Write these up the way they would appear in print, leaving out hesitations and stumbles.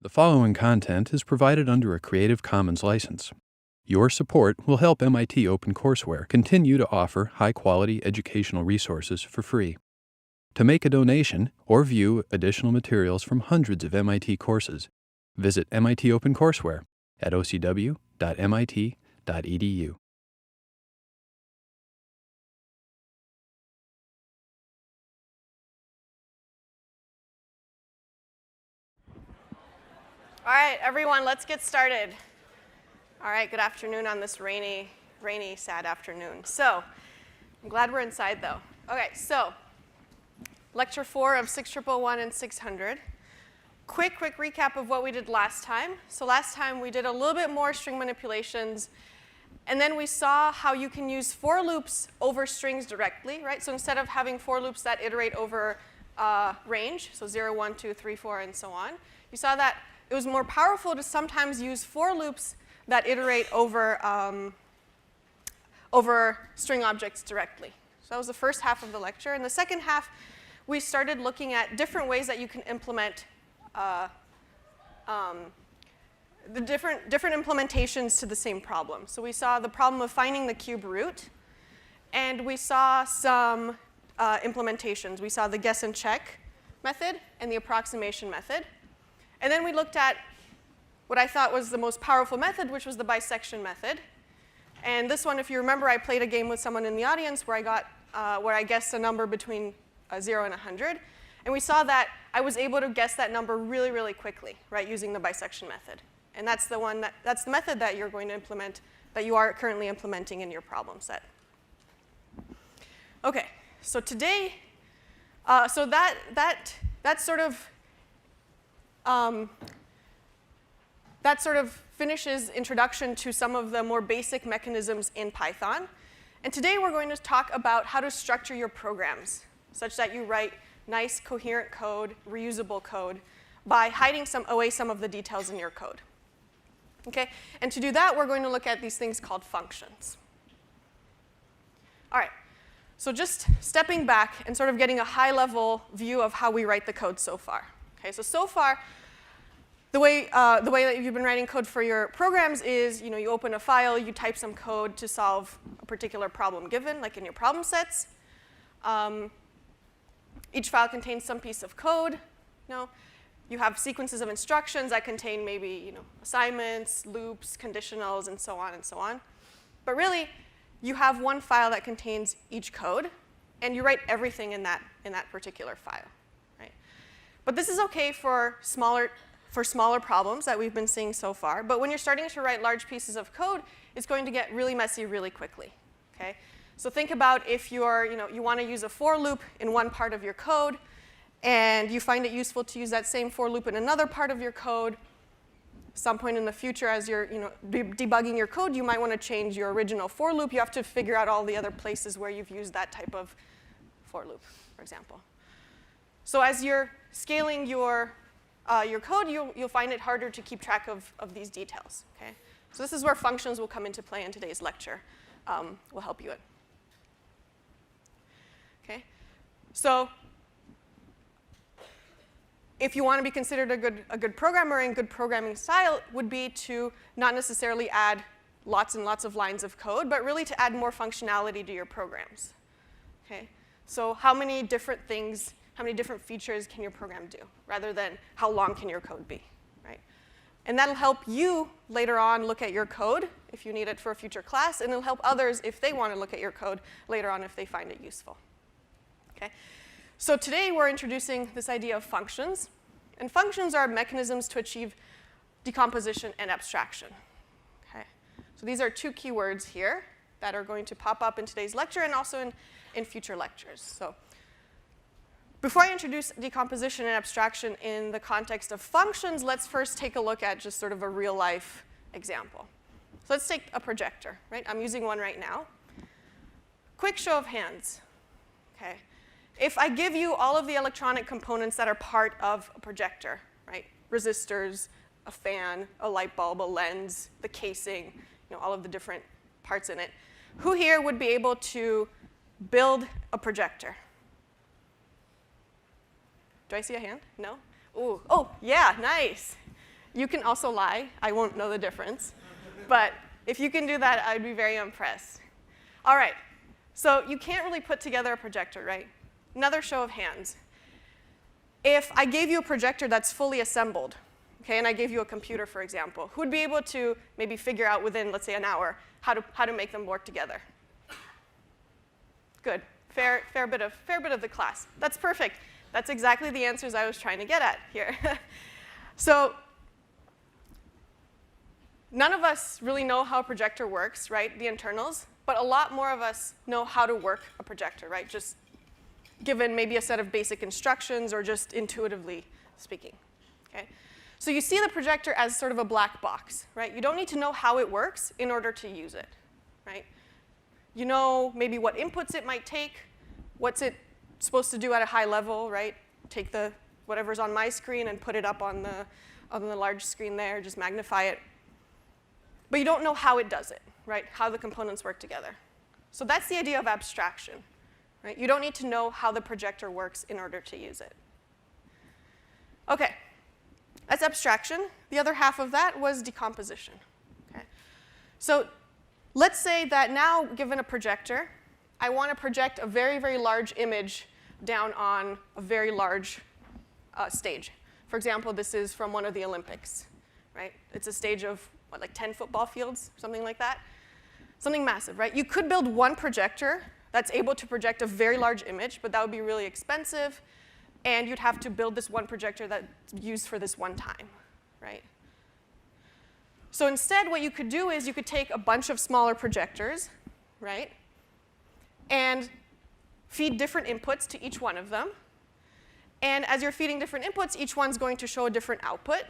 The following content is provided under a Creative Commons license. Your support will help MIT OpenCourseware continue to offer high-quality educational resources for free. To make a donation or view additional materials from hundreds of MIT courses, visit MIT OpenCourseware at ocw.mit.edu. All right, everyone, let's get started. All right, good afternoon on this rainy, sad afternoon. So, I'm glad we're inside, though. Okay, so, lecture 4 of 6111 and 600. Quick recap of what we did last time. So last time we did a little bit more string manipulations, and then we saw how you can use for loops over strings directly, right? So instead of having for loops that iterate over range, so 0, 1, 2, 3, 4, and so on, you saw that it was more powerful to sometimes use for loops that iterate over, over string objects directly. So that was the first half of the lecture. In the second half, we started looking at different ways that you can implement the different implementations to the same problem. So we saw the problem of finding the cube root, and we saw some implementations. We saw the guess and check method and the approximation method. And then we looked at what I thought was the most powerful method, which was the bisection method. And this one, if you remember, I played a game with someone in the audience where I guessed a number between 0 and 100. And we saw that I was able to guess that number really quickly, right, using the bisection method. And that's the method that you're going to implement, that you are currently implementing in your problem set. Okay, so today, so that sort of finishes introduction to some of the more basic mechanisms in Python. And today we're going to talk about how to structure your programs such that you write nice, coherent code, reusable code, by hiding away some of the details in your code. Okay? And to do that, we're going to look at these things called functions. All right. So just stepping back and sort of getting a high-level view of how we write the code so far. Okay? So far, the way that you've been writing code for your programs is, you open a file, you type some code to solve a particular problem given, like in your problem sets. Each file contains some piece of code. You have sequences of instructions that contain maybe assignments, loops, conditionals, and so on and so on. But really, you have one file that contains each code, and you write everything in that particular file. Right? But this is OK for smaller problems that we've been seeing so far. But when you're starting to write large pieces of code, it's going to get really messy really quickly. Okay? So think about if you want to use a for loop in one part of your code, and you find it useful to use that same for loop in another part of your code. Some point in the future, as you're debugging your code, you might want to change your original for loop. You have to figure out all the other places where you've used that type of for loop, for example. So as you're scaling your code, you'll find it harder to keep track of these details. Okay? So this is where functions will come into play in today's lecture. Will help you in. Okay? So if you want to be considered a good programmer, and good programming style would be to not necessarily add lots and lots of lines of code, but really to add more functionality to your programs. Okay? So how many different things, how many different features can your program do, rather than how long can your code be, right? And that'll help you later on look at your code if you need it for a future class, and it'll help others if they want to look at your code later on if they find it useful. Okay? So today we're introducing this idea of functions. And functions are mechanisms to achieve decomposition and abstraction. Okay? So these are two keywords here that are going to pop up in today's lecture and also in future lectures. So before I introduce decomposition and abstraction in the context of functions, let's first take a look at just sort of a real-life example. So let's take a projector. Right? I'm using one right now. Quick show of hands. Okay? If I give you all of the electronic components that are part of a projector, right? Resistors, a fan, a light bulb, a lens, the casing, all of the different parts in it, who here would be able to build a projector? Do I see a hand? No? Ooh. Oh, yeah, nice. You can also lie. I won't know the difference. But if you can do that, I'd be very impressed. All right. So you can't really put together a projector, right? Another show of hands. If I gave you a projector that's fully assembled, okay, and I gave you a computer, for example, who would be able to maybe figure out within, let's say, an hour how to make them work together? Good. Fair bit of the class. That's perfect. That's exactly the answers I was trying to get at here. So none of us really know how a projector works, right, the internals, but a lot more of us know how to work a projector, right, just given maybe a set of basic instructions or just intuitively speaking. Okay? So you see the projector as sort of a black box, right? You don't need to know how it works in order to use it, right? You know maybe what inputs it might take, what's it supposed to do at a high level, right? Take whatever's on my screen and put it up on the large screen there, just magnify it. But you don't know how it does it, right? How the components work together. So that's the idea of abstraction, right? You don't need to know how the projector works in order to use it. Okay, that's abstraction. The other half of that was decomposition. Okay? So let's say that now, given a projector, I want to project a very, very large image down on a very large stage. For example, this is from one of the Olympics, right? It's a stage of, what, like 10 football fields, something like that? Something massive, right? You could build one projector that's able to project a very large image, but that would be really expensive, and you'd have to build this one projector that's used for this one time, right? So instead, what you could do is you could take a bunch of smaller projectors, right, and feed different inputs to each one of them. And as you're feeding different inputs, each one's going to show a different output.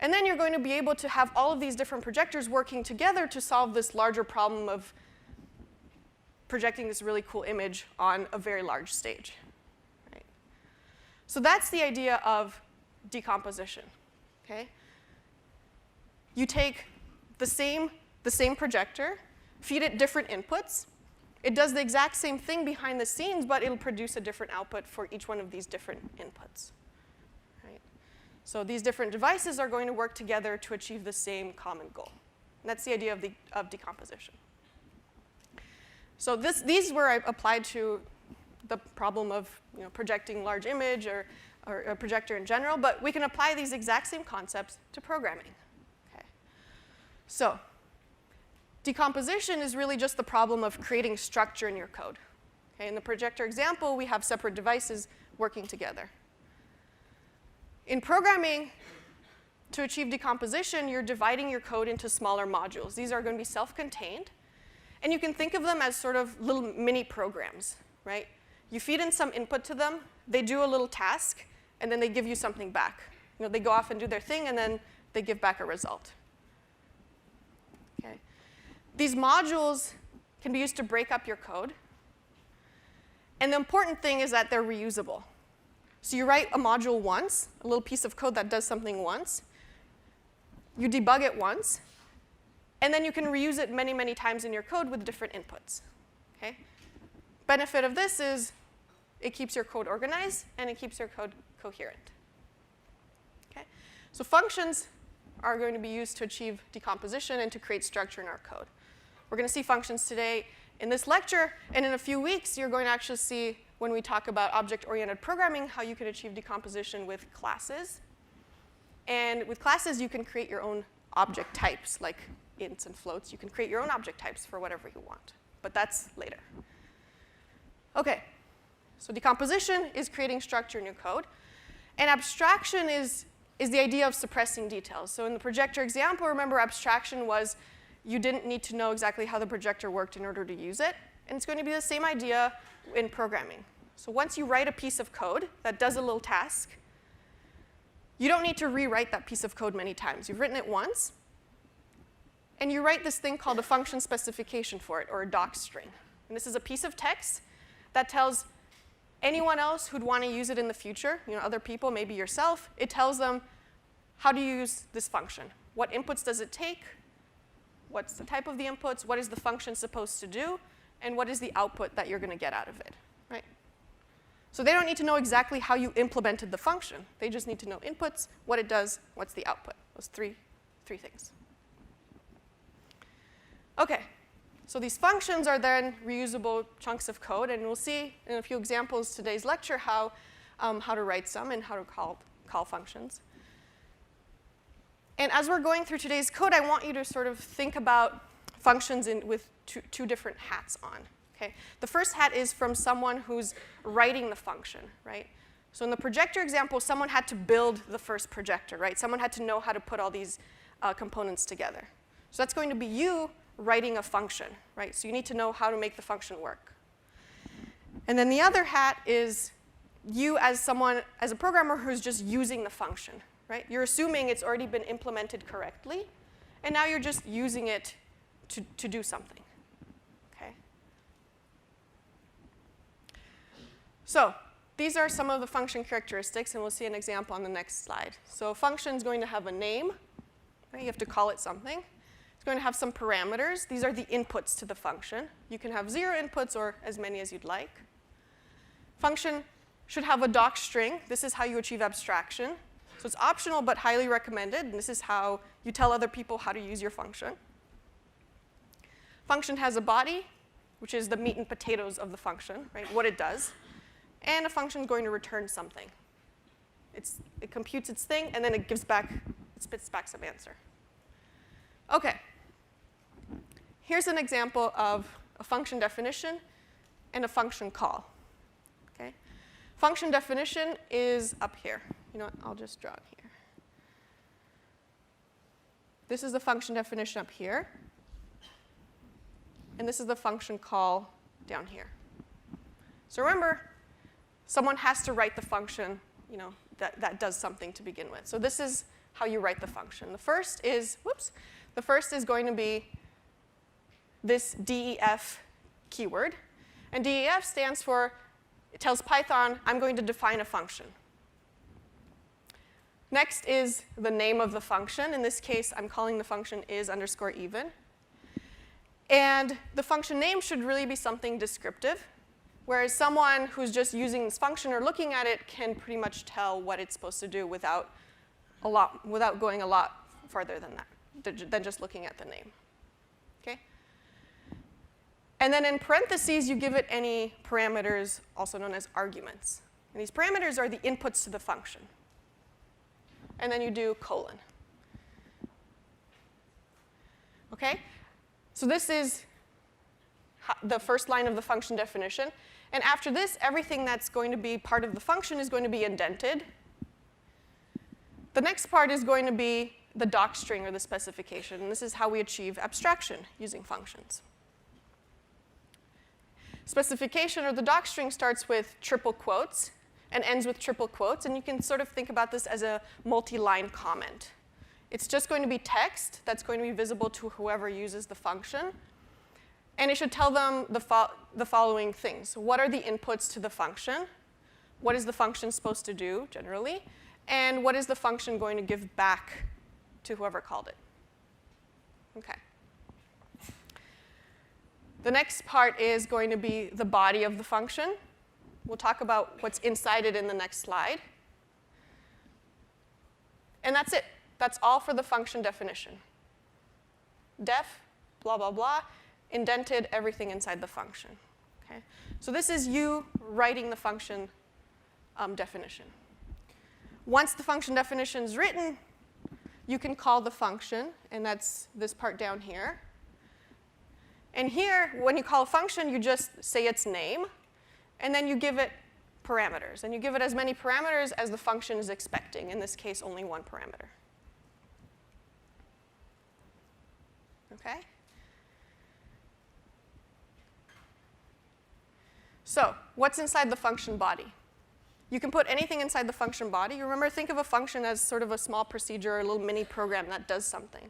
And then you're going to be able to have all of these different projectors working together to solve this larger problem of projecting this really cool image on a very large stage. Right? So that's the idea of decomposition. Okay? You take the same projector, feed it different inputs. It does the exact same thing behind the scenes, but it'll produce a different output for each one of these different inputs. Right? So these different devices are going to work together to achieve the same common goal. And that's the idea of decomposition. So these were applied to the problem of projecting large image or a projector in general, but we can apply these exact same concepts to programming. Okay. So decomposition is really just the problem of creating structure in your code. Okay, in the projector example, we have separate devices working together. In programming, to achieve decomposition, you're dividing your code into smaller modules. These are going to be self-contained. And you can think of them as sort of little mini programs, right? You feed in some input to them, they do a little task, and then they give you something back. They go off and do their thing, and then they give back a result. Okay. These modules can be used to break up your code. And the important thing is that they're reusable. So you write a module once, a little piece of code that does something once. You debug it once. And then you can reuse it many, many times in your code with different inputs. Okay? Benefit of this is it keeps your code organized, and it keeps your code coherent. Okay? So functions are going to be used to achieve decomposition and to create structure in our code. We're going to see functions today in this lecture, and in a few weeks, you're going to actually see, when we talk about object-oriented programming, how you can achieve decomposition with classes. And with classes, you can create your own object types, like ints and floats. You can create your own object types for whatever you want, but that's later. Okay, so decomposition is creating structure in your code, and abstraction is the idea of suppressing details. So in the projector example, remember abstraction was you didn't need to know exactly how the projector worked in order to use it, and it's going to be the same idea in programming. So once you write a piece of code that does a little task, you don't need to rewrite that piece of code many times. You've written it once, and you write this thing called a function specification for it, or a doc string. And this is a piece of text that tells anyone else who'd want to use it in the future, other people, maybe yourself, it tells them how to use this function. What inputs does it take? What's the type of the inputs? What is the function supposed to do? And what is the output that you're going to get out of it, right? So they don't need to know exactly how you implemented the function. They just need to know inputs, what it does, what's the output. Those three things. Okay, so these functions are then reusable chunks of code, and we'll see in a few examples today's lecture how to write some and how to call functions. And as we're going through today's code, I want you to sort of think about functions with two different hats on. Okay? The first hat is from someone who's writing the function, right? So in the projector example, someone had to build the first projector, right? Someone had to know how to put all these components together. So that's going to be you writing a function, right? So you need to know how to make the function work. And then the other hat is you as a programmer who's just using the function, right? You're assuming it's already been implemented correctly, and now you're just using it to do something, okay? So these are some of the function characteristics, and we'll see an example on the next slide. So a function is going to have a name, right? You have to call it something. It's going to have some parameters. These are the inputs to the function. You can have 0 inputs or as many as you'd like. Function should have a doc string. This is how you achieve abstraction. So it's optional but highly recommended, and this is how you tell other people how to use your function. Function has a body, which is the meat and potatoes of the function, right? What it does. And a function is going to return something. It computes its thing, and then it spits back some answer. Okay. Here's an example of a function definition and a function call. Okay? Function definition is up here. You know what? I'll just draw it here. This is the function definition up here. And this is the function call down here. So remember, someone has to write the function, you know, that does something to begin with. So this is how you write the function. The first is going to be this def keyword. And def stands for, it tells Python, I'm going to define a function. Next is the name of the function. In this case, I'm calling the function is_even. And the function name should really be something descriptive, whereas someone who's just using this function or looking at it can pretty much tell what it's supposed to do without going a lot farther than that, than just looking at the name. Okay? And then in parentheses, you give it any parameters, also known as arguments. And these parameters are the inputs to the function. And then you do colon. Okay? So this is the first line of the function definition. And after this, everything that's going to be part of the function is going to be indented. The next part is going to be the doc string or the specification. And this is how we achieve abstraction using functions. Specification or the doc string starts with triple quotes and ends with triple quotes. And you can sort of think about this as a multi-line comment. It's just going to be text that's going to be visible to whoever uses the function. And it should tell them the following things. What are the inputs to the function? What is the function supposed to do, generally? And what is the function going to give back to whoever called it? Okay. The next part is going to be the body of the function. We'll talk about what's inside it in the next slide. And that's it. That's all for the function definition. Def, blah, blah, blah, indented everything inside the function. Okay? So this is you writing the function definition. Once the function definition is written, you can call the function, and that's this part down here. And here, when you call a function, you just say its name, and then you give it parameters. And you give it as many parameters as the function is expecting. In this case, only one parameter. Okay? So what's inside the function body? You can put anything inside the function body. You remember, think of a function as sort of a small procedure or a little mini program that does something.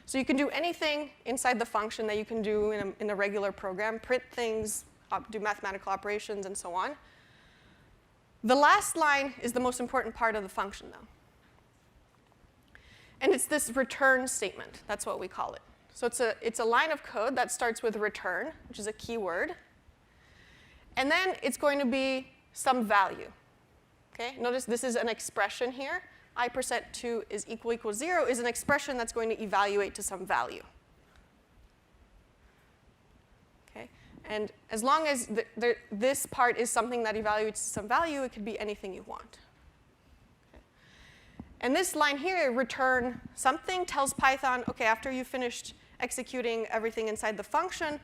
So you can do anything inside the function that you can do in a regular program, print things, do mathematical operations, and so on. The last line is the most important part of the function, though. And it's this return statement. That's what we call it. So it's a line of code that starts with return, which is a keyword. And then it's going to be some value. Okay? Notice this is an expression here. I%2 is equal 0 is an expression that's going to evaluate to some value. Okay? And as long as this part is something that evaluates to some value, it could be anything you want. Okay? And this line here, return something, tells Python, okay, after you've finished executing everything inside the function,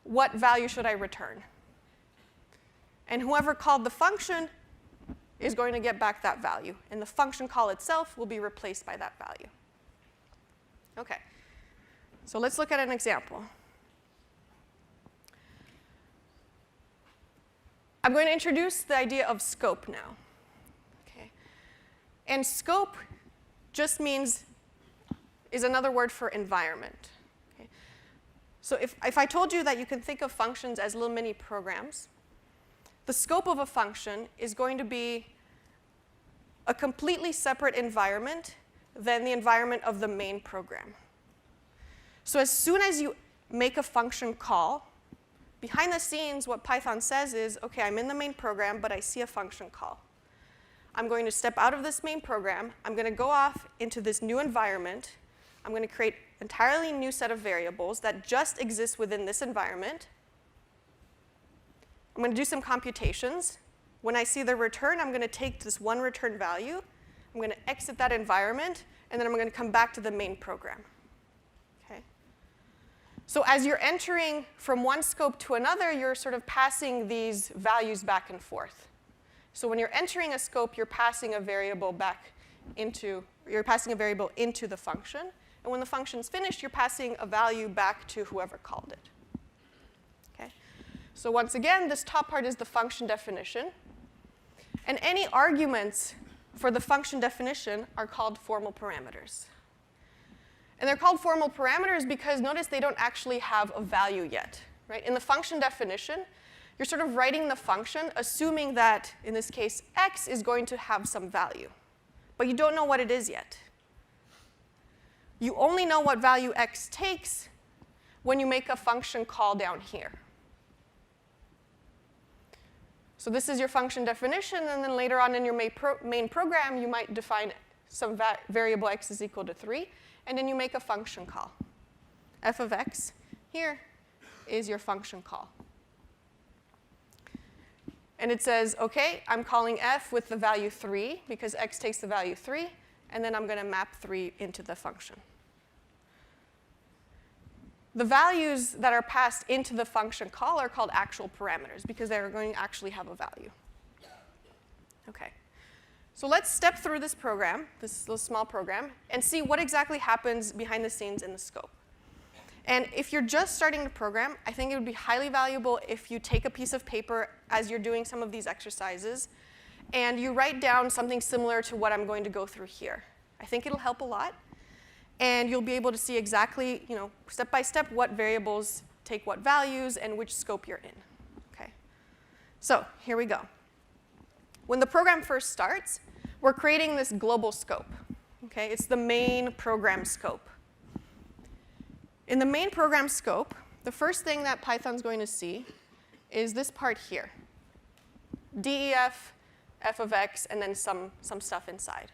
what value should I return? And whoever called the function is going to get back that value. And the function call itself will be replaced by that value. OK. So let's look at an example. I'm going to introduce the idea of scope now. Okay. And scope just means, is another word for environment. Okay. So if I told you that you can think of functions as little mini programs, the scope of a function is going to be a completely separate environment than the environment of the main program. So as soon as you make a function call, behind the scenes, what Python says is, OK, I'm in the main program, but I see a function call. I'm going to step out of this main program. I'm going to go off into this new environment. I'm going to create an entirely new set of variables that just exist within this environment. I'm going to do some computations. When I see the return, I'm going to take this one return value. I'm going to exit that environment. And then I'm going to come back to the main program. Okay? So as you're entering from one scope to another, you're sort of passing these values back and forth. So when you're entering a scope, you're passing a variable into the function. And when the function's finished, you're passing a value back to whoever called it. So once again, this top part is the function definition. And any arguments for the function definition are called formal parameters. And they're called formal parameters because notice they don't actually have a value yet. Right? In the function definition, you're sort of writing the function assuming that, in this case, x is going to have some value. But you don't know what it is yet. You only know what value x takes when you make a function call down here. So this is your function definition, and then later on in your main program, you might define some variable x is equal to 3, and then you make a function call. F of x here is your function call. And it says, OK, I'm calling f with the value 3, because x takes the value 3, and then I'm going to map 3 into the function. The values that are passed into the function call are called actual parameters because they're going to actually have a value. OK. So let's step through this program, this little small program, and see what exactly happens behind the scenes in the scope. And if you're just starting to program, I think it would be highly valuable if you take a piece of paper as you're doing some of these exercises, and you write down something similar to what I'm going to go through here. I think it'll help a lot. And you'll be able to see exactly, step by step, what variables take what values and which scope you're in. Okay? So here we go. When the program first starts, we're creating this global scope. Okay? It's the main program scope. In the main program scope, the first thing that Python's going to see is this part here. DEF, f of x, and then some stuff inside.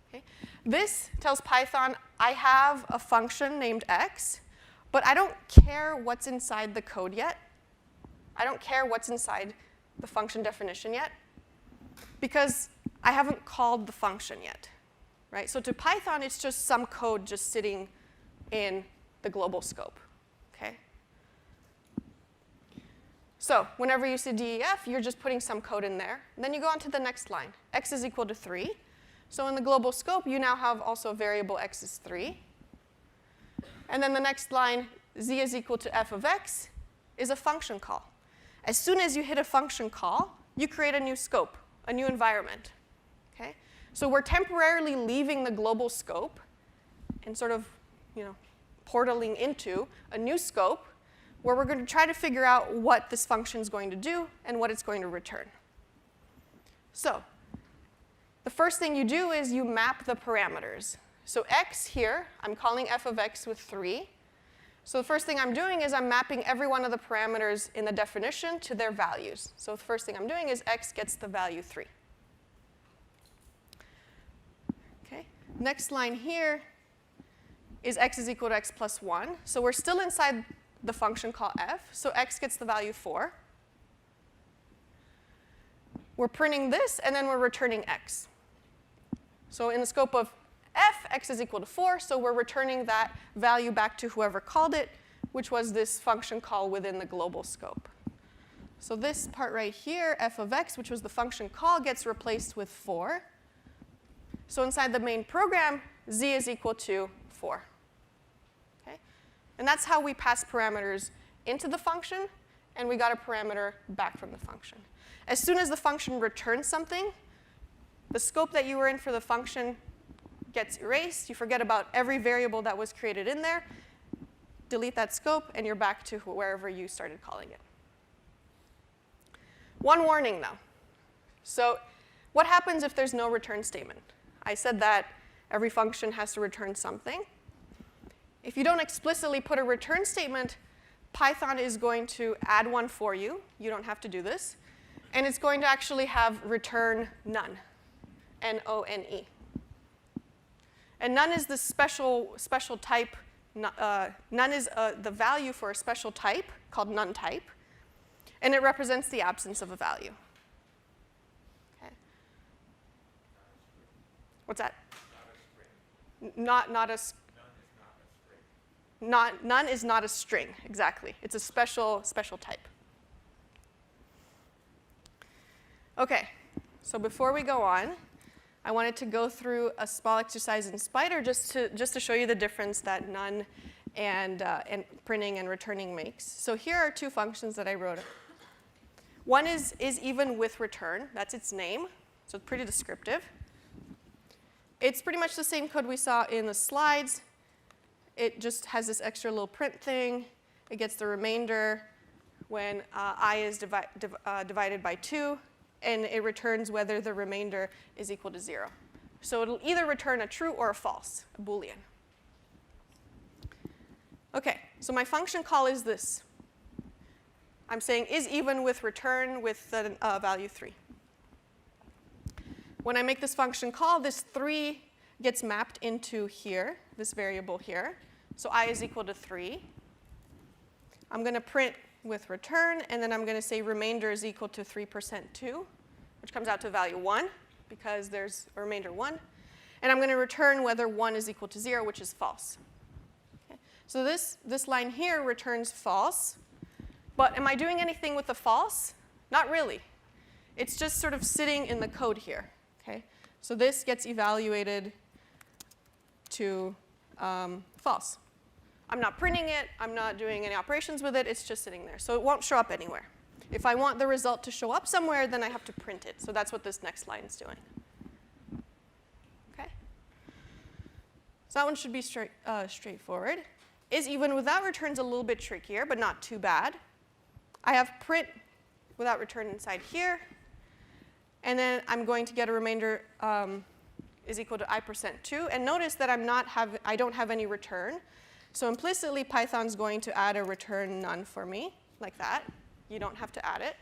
Okay? This tells Python, I have a function named x, but I don't care what's inside the code yet. I don't care what's inside the function definition yet, because I haven't called the function yet. Right? So to Python, it's just some code just sitting in the global scope. Okay? So whenever you see DEF, you're just putting some code in there. And then you go on to the next line. X is equal to 3. So in the global scope, you now have also a variable x is 3. And then the next line, z is equal to f of x, is a function call. As soon as you hit a function call, you create a new scope, a new environment. Okay? So we're temporarily leaving the global scope and sort of portaling into a new scope where we're going to try to figure out what this function is going to do and what it's going to return. So the first thing you do is you map the parameters. So x here, I'm calling f of x with 3. So the first thing I'm doing is I'm mapping every one of the parameters in the definition to their values. So the first thing I'm doing is x gets the value 3. next line here is x is equal to x plus 1. So we're still inside the function call f. So x gets the value 4. We're printing this, and then we're returning x. So in the scope of f, x is equal to 4. So we're returning that value back to whoever called it, which was this function call within the global scope. So this part right here, f of x, which was the function call, gets replaced with 4. So inside the main program, z is equal to 4. Okay? And that's how we pass parameters into the function, and we got a parameter back from the function. As soon as the function returns something, the scope that you were in for the function gets erased. You forget about every variable that was created in there, delete that scope, and you're back to wherever you started calling it. One warning, though. So what happens if there's no return statement? I said that every function has to return something. If you don't explicitly put a return statement, Python is going to add one for you. You don't have to do this. And it's going to actually have return none, N-O-N-E. And none is the special type. None is the value for a special type called none type. And it represents the absence of a value. Okay. What's that? Not a string. None is not a string, exactly. It's a special type. Okay, so before we go on, I wanted to go through a small exercise in Spider just to show you the difference that none and printing and returning makes. So here are two functions that I wrote. One is even with return. That's its name, so it's pretty descriptive. It's pretty much the same code we saw in the slides. It just has this extra little print thing. It gets the remainder when I is divided by 2, and it returns whether the remainder is equal to 0. So it'll either return a true or a false, a Boolean. OK, so my function call is this. I'm saying is even with return with the value 3. When I make this function call, this 3 gets mapped into here, this variable here. So I is equal to 3. I'm going to print with return, and then I'm going to say remainder is equal to 3% 2, which comes out to value 1, because there's a remainder 1. And I'm going to return whether 1 is equal to 0, which is false. Okay. So this line here returns false. But am I doing anything with the false? Not really. It's just sort of sitting in the code here. Okay? So this gets evaluated to false. I'm not printing it. I'm not doing any operations with it. It's just sitting there. So it won't show up anywhere. If I want the result to show up somewhere, then I have to print it. So that's what this next line is doing. Okay? So that one should be straightforward. Is even without returns a little bit trickier, but not too bad. I have print without return inside here. And then I'm going to get a remainder is equal to I% 2. And notice that I don't have any return. So implicitly, Python's going to add a return none for me, like that. You don't have to add it.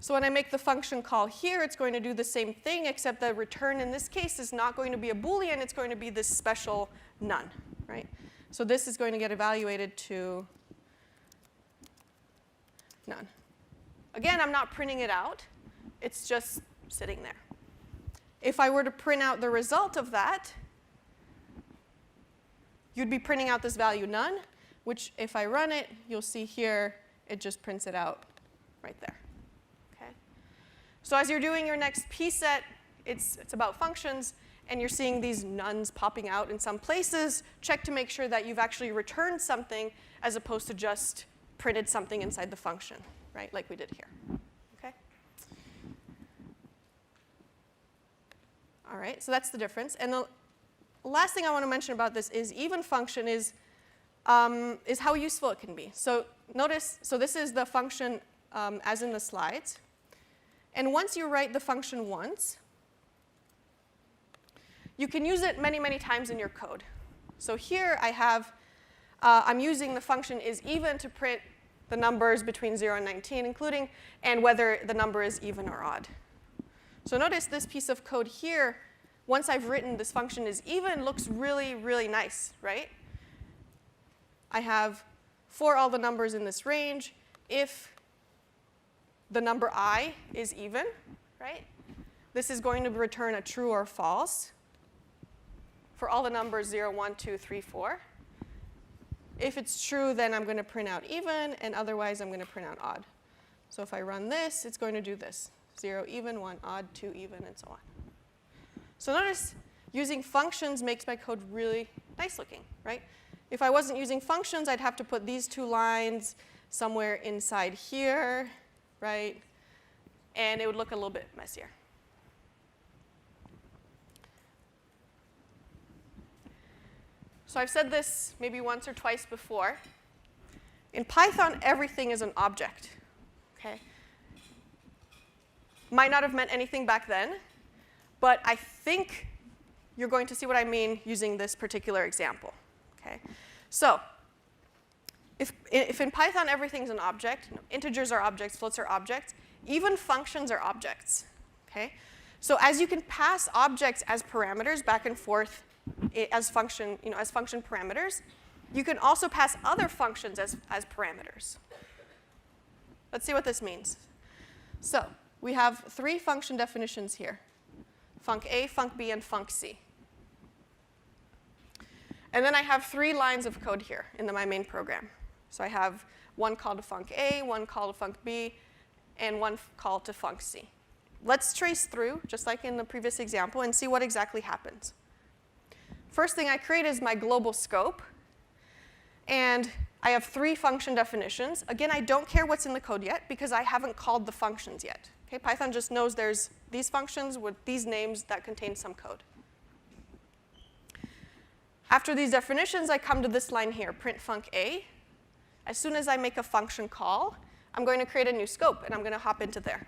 So when I make the function call here, it's going to do the same thing, except the return in this case is not going to be a Boolean. It's going to be this special none, right? So this is going to get evaluated to none. Again, I'm not printing it out. It's just sitting there. If I were to print out the result of that, you'd be printing out this value none, which if I run it, you'll see here, it just prints it out right there. Okay? So as you're doing your next P set, it's about functions, and you're seeing these nones popping out in some places. Check to make sure that you've actually returned something as opposed to just printed something inside the function, right, like we did here. Okay? All right, so that's the difference. And the last thing I want to mention about this is even function is how useful it can be. So notice, so this is the function as in the slides. And once you write the function once, you can use it many, many times in your code. So here I have, I'm using the function is even to print the numbers between 0 and 19, including, and whether the number is even or odd. So notice this piece of code here once I've written this function is even, looks really, really nice, right? I have for all the numbers in this range, if the number I is even, right? This is going to return a true or false for all the numbers 0, 1, 2, 3, 4. If it's true, then I'm going to print out even, and otherwise I'm going to print out odd. So if I run this, it's going to do this. 0 even, 1 odd, 2 even, and so on. So notice using functions makes my code really nice looking, right? If I wasn't using functions, I'd have to put these 2 lines somewhere inside here, right? And it would look a little bit messier. So I've said this maybe once or twice before. In Python, everything is an object, okay? Might not have meant anything back then, but I think you're going to see what I mean using this particular example, okay? So if in Python everything's an object, integers are objects, floats are objects, even functions are objects, okay? So as you can pass objects as parameters back and forth as function parameters, you can also pass other functions as parameters. Let's see what this means. So we have 3 function definitions here: func A, func B, and func C. And then I have 3 lines of code here in my main program. So I have one call to func A, one call to func B, and one call to func C. Let's trace through, just like in the previous example, and see what exactly happens. First thing I create is my global scope. And I have 3 function definitions. Again, I don't care what's in the code yet because I haven't called the functions yet. Okay, Python just knows there's these functions with these names that contain some code. After these definitions, I come to this line here, print func A. As soon as I make a function call, I'm going to create a new scope, and I'm going to hop into there.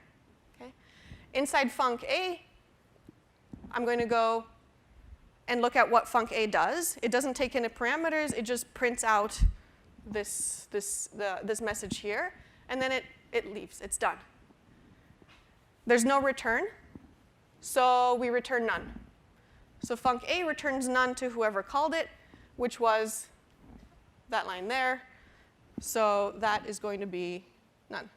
Okay? Inside func A, I'm going to go and look at what func A does. It doesn't take any parameters. It just prints out this message here, and then it leaves. It's done. There's no return, so we return none. So func A returns none to whoever called it, which was that line there. So that is going to be none.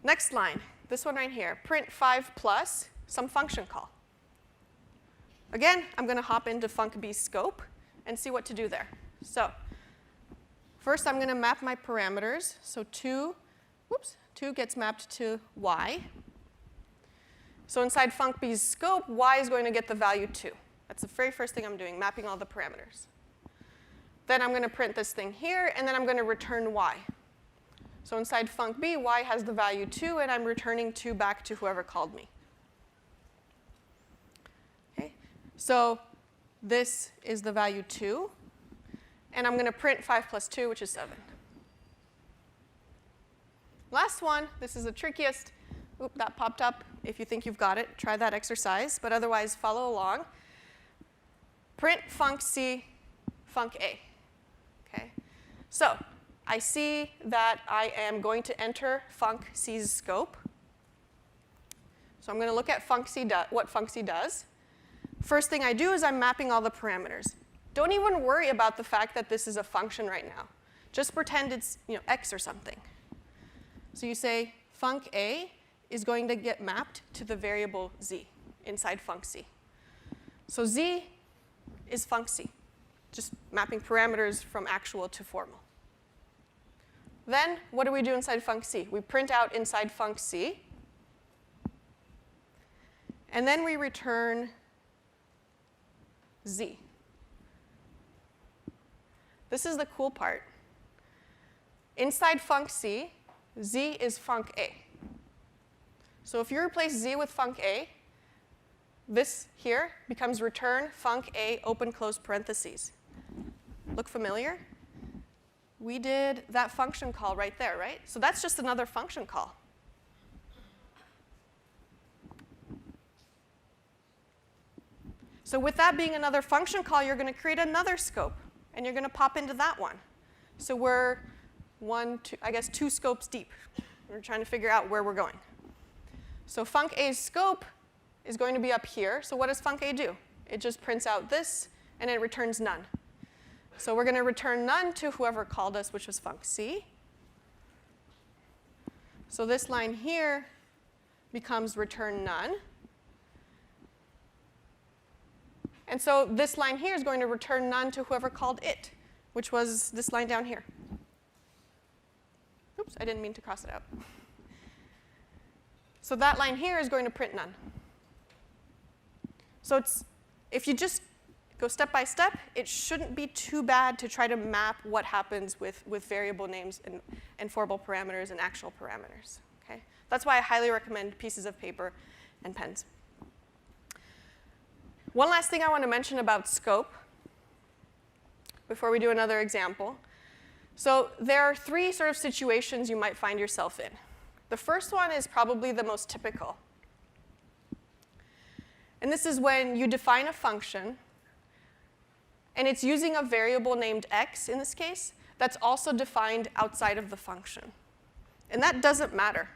Next line, this one right here, print 5 plus some function call. Again, I'm going to hop into func B's scope and see what to do there. So first, I'm going to map my parameters. So 2 gets mapped to y. So inside func B's scope, y is going to get the value 2. That's the very first thing I'm doing, mapping all the parameters. Then I'm going to print this thing here, and then I'm going to return y. So inside func B, y has the value 2, and I'm returning 2 back to whoever called me. Okay? So this is the value 2, and I'm going to print 5 plus 2, which is 7. Last one, this is the trickiest. Oop, that popped up. If you think you've got it, try that exercise, but otherwise follow along. Print func C, func A. Okay? So I see that I am going to enter func C's scope. So I'm going to look at what func C does. First thing I do is I'm mapping all the parameters. Don't even worry about the fact that this is a function right now. Just pretend it's x or something. So you say func A is going to get mapped to the variable z inside func C. So z is func C, just mapping parameters from actual to formal. Then what do we do inside func C? We print out inside func C, and then we return z. This is the cool part. Inside func C, z is func A. So if you replace z with func A, this here becomes return func A open close parentheses. Look familiar? We did that function call right there, right? So that's just another function call. So with that being another function call, you're going to create another scope, and you're going to pop into that one. So we're 2 scopes deep. We're trying to figure out where we're going. So func A's scope is going to be up here. So what does func A do? It just prints out this, and it returns none. So we're going to return none to whoever called us, which was func C. So this line here becomes return none. And so this line here is going to return none to whoever called it, which was this line down here. Oops, I didn't mean to cross it out. So that line here is going to print none. So if you just go step by step, it shouldn't be too bad to try to map what happens with variable names and enforceable parameters and actual parameters. Okay? That's why I highly recommend pieces of paper and pens. One last thing I want to mention about scope before we do another example. So there are three sort of situations you might find yourself in. The first one is probably the most typical. And this is when you define a function, and it's using a variable named x, in this case, that's also defined outside of the function. And that doesn't matter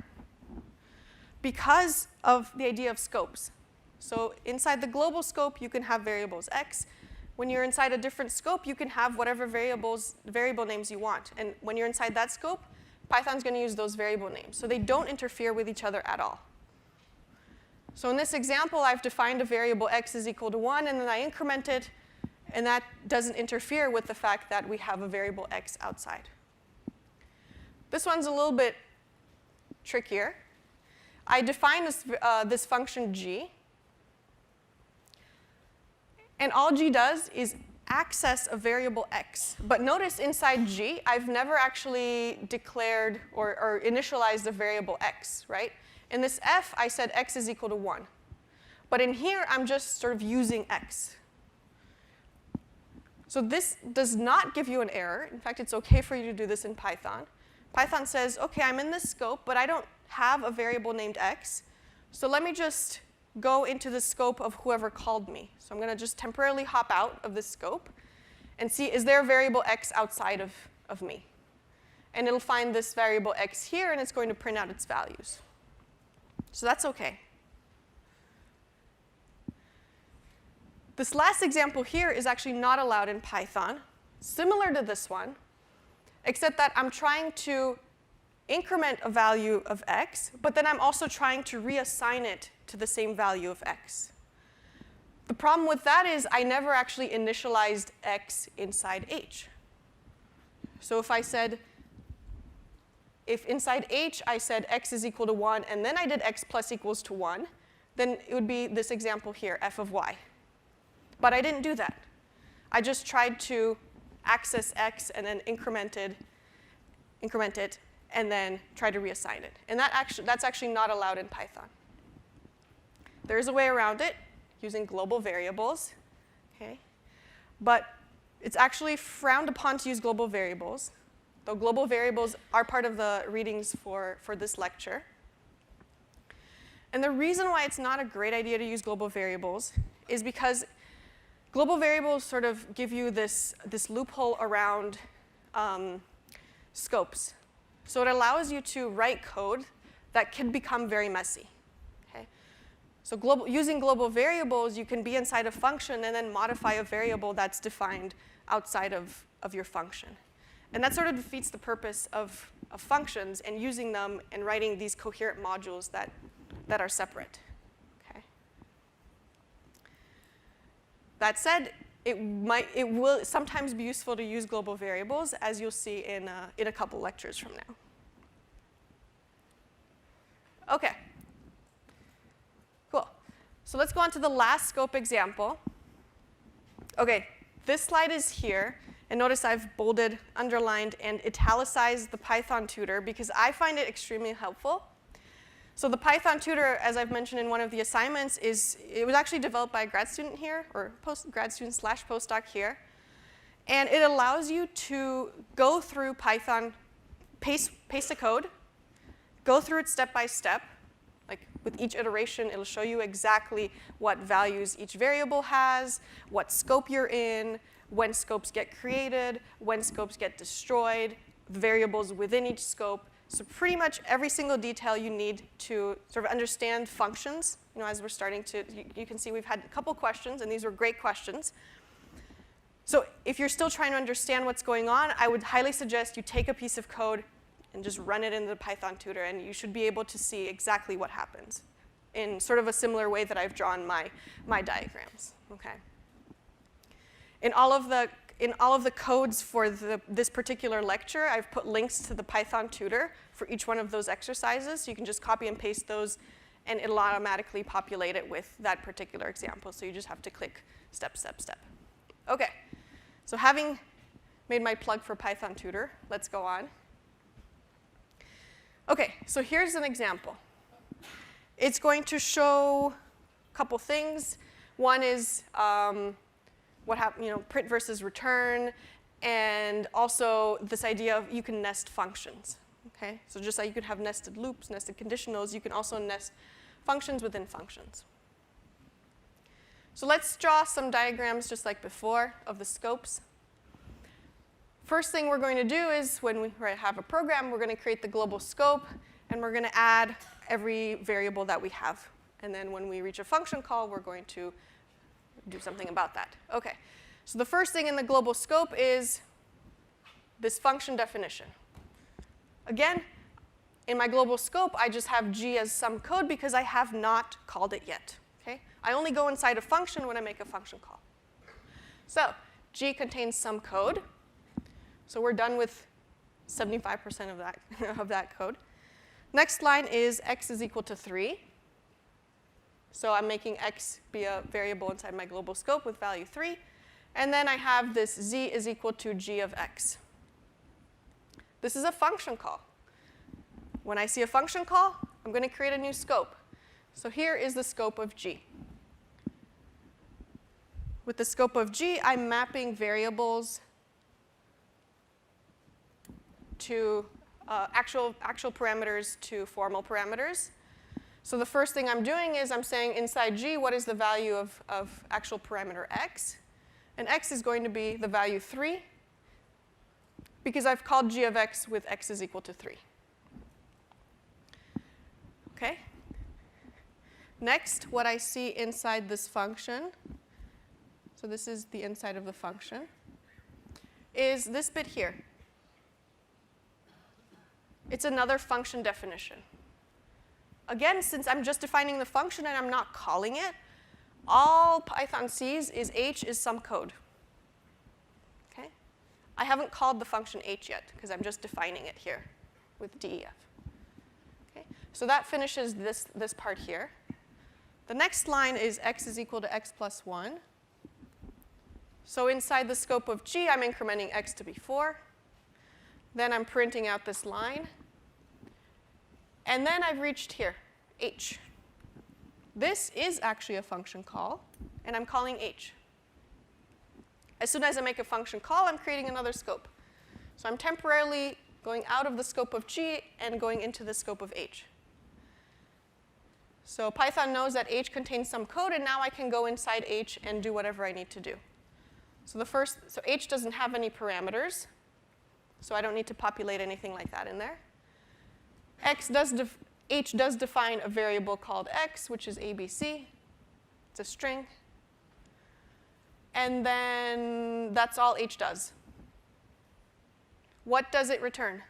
because of the idea of scopes. So inside the global scope, you can have variables x. When you're inside a different scope, you can have whatever variable names you want. And when you're inside that scope, Python's going to use those variable names. So they don't interfere with each other at all. So in this example, I've defined a variable x is equal to 1, and then I increment it. And that doesn't interfere with the fact that we have a variable x outside. This one's a little bit trickier. I define this function g. And all g does is access a variable x. But notice inside g, I've never actually declared or initialized a variable x, right? In this f, I said x is equal to 1. But in here, I'm just sort of using x. So this does not give you an error. In fact, it's OK for you to do this in Python. Python says, OK, I'm in this scope, but I don't have a variable named x. So let me just go into the scope of whoever called me. So I'm going to just temporarily hop out of this scope and see, is there a variable x outside of me? And it'll find this variable x here, and it's going to print out its values. So that's OK. This last example here is actually not allowed in Python, similar to this one, except that I'm trying to increment a value of x, but then I'm also trying to reassign it to the same value of x. The problem with that is I never actually initialized x inside h. So if inside h I said x is equal to 1, and then I did x plus equals to 1, then it would be this example here, f of y. But I didn't do that. I just tried to access x and then increment it, and then try to reassign it. And that's actually not allowed in Python. There is a way around it using global variables. Okay? But it's actually frowned upon to use global variables, though global variables are part of the readings for this lecture. And the reason why it's not a great idea to use global variables is because global variables sort of give you this loophole around scopes. So it allows you to write code that can become very messy. Okay? So using global variables, you can be inside a function and then modify a variable that's defined outside of your function. And that sort of defeats the purpose of functions and using them and writing these coherent modules that are separate. That said, it will sometimes be useful to use global variables, as you'll see in a couple lectures from now. OK. Cool. So let's go on to the last scope example. OK, this slide is here. And notice I've bolded, underlined, and italicized the Python tutor because I find it extremely helpful. So the Python tutor, as I've mentioned in one of the assignments, it was actually developed by a grad student here, or grad student / postdoc here. And it allows you to go through Python, paste the code, go through it step by step. Like with each iteration, it'll show you exactly what values each variable has, what scope you're in, when scopes get created, when scopes get destroyed, variables within each scope, So pretty much every single detail you need to sort of understand functions, as we're starting to, you can see we've had a couple questions, and these were great questions. So if you're still trying to understand what's going on, I would highly suggest you take a piece of code and just run it into the Python tutor, and you should be able to see exactly what happens in sort of a similar way that I've drawn my diagrams. Okay. In all of the codes for this particular lecture, I've put links to the Python tutor for each one of those exercises. So you can just copy and paste those, and it'll automatically populate it with that particular example. So you just have to click step, step, step. OK. So having made my plug for Python tutor, let's go on. OK, so here's an example. It's going to show a couple things. One is print versus return, and also this idea of you can nest functions. Okay? So just like you could have nested loops, nested conditionals, you can also nest functions within functions. So let's draw some diagrams just like before of the scopes. First thing we're going to do is when we have a program, we're going to create the global scope, and we're going to add every variable that we have. And then when we reach a function call, we're going to do something about that. OK. So the first thing in the global scope is this function definition. Again, in my global scope, I just have G as some code because I have not called it yet. Okay? I only go inside a function when I make a function call. So G contains some code. So we're done with 75% of that code. Next line is x is equal to 3. So I'm making x be a variable inside my global scope with value 3. And then I have this z is equal to g of x. This is a function call. When I see a function call, I'm going to create a new scope. So here is the scope of g. With the scope of g, I'm mapping variables to actual parameters to formal parameters. So the first thing I'm doing is I'm saying inside g, what is the value of actual parameter x? And x is going to be the value 3, because I've called g of x with x is equal to 3. OK? Next, what I see inside this function, so this is the inside of the function, is this bit here. It's another function definition. Again, since I'm just defining the function and I'm not calling it, all Python sees is h is some code. Okay? I haven't called the function h yet because I'm just defining it here with def. Okay? So that finishes this part here. The next line is x is equal to x plus 1. So inside the scope of g, I'm incrementing x to be 4. Then I'm printing out this line. And then I've reached here, h. This is actually a function call, and I'm calling h. As soon as I make a function call, I'm creating another scope. So I'm temporarily going out of the scope of g and going into the scope of h. So Python knows that h contains some code, and now I can go inside h and do whatever I need to do. So h doesn't have any parameters, so I don't need to populate anything like that in there. H does define a variable called x, which is ABC. It's a string. And then that's all h does. What does it return?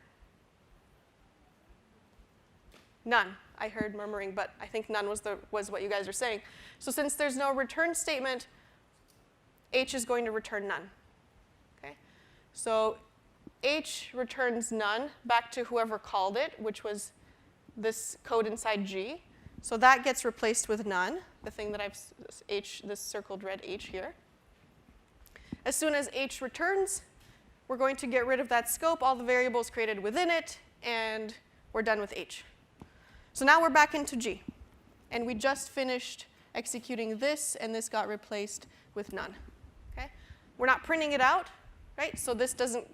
None. I heard murmuring, but I think none was what you guys are saying. So since there's no return statement, h is going to return none. Okay? So h returns none back to whoever called it, which was this code inside g. So that gets replaced with none, the thing that I've this circled red h here. As soon as h returns, we're going to get rid of that scope, all the variables created within it, and we're done with h. So now we're back into g. And we just finished executing this, and this got replaced with none. Okay? We're not printing it out, right? So this doesn't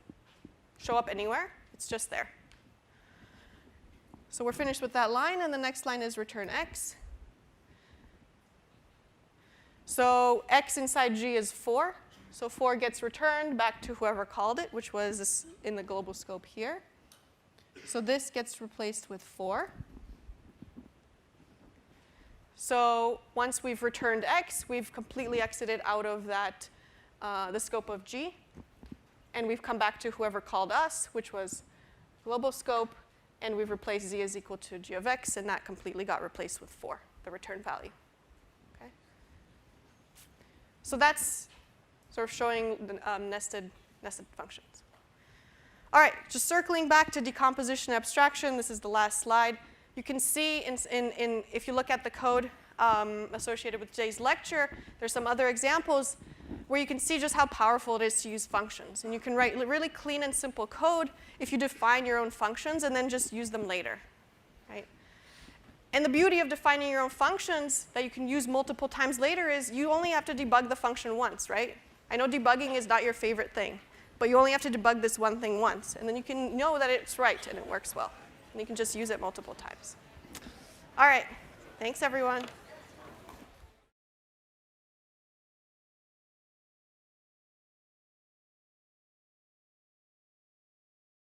show up anywhere. It's just there. So we're finished with that line, and the next line is return x. So x inside g is 4. So 4 gets returned back to whoever called it, which was in the global scope here. So this gets replaced with 4. So once we've returned x, we've completely exited out of that, the scope of G. And we've come back to whoever called us, which was global scope. And we've replaced z is equal to g of x. And that completely got replaced with 4, the return value. Okay? So that's sort of showing the nested functions. All right, just circling back to decomposition abstraction. This is the last slide. You can see if you look at the code associated with today's lecture, there's some other examples where you can see just how powerful it is to use functions. And you can write really clean and simple code if you define your own functions and then just use them later. Right? And the beauty of defining your own functions that you can use multiple times later is you only have to debug the function once, right? I know debugging is not your favorite thing, but you only have to debug this one thing once. And then you can know that it's right and it works well. And you can just use it multiple times. All right. Thanks, everyone.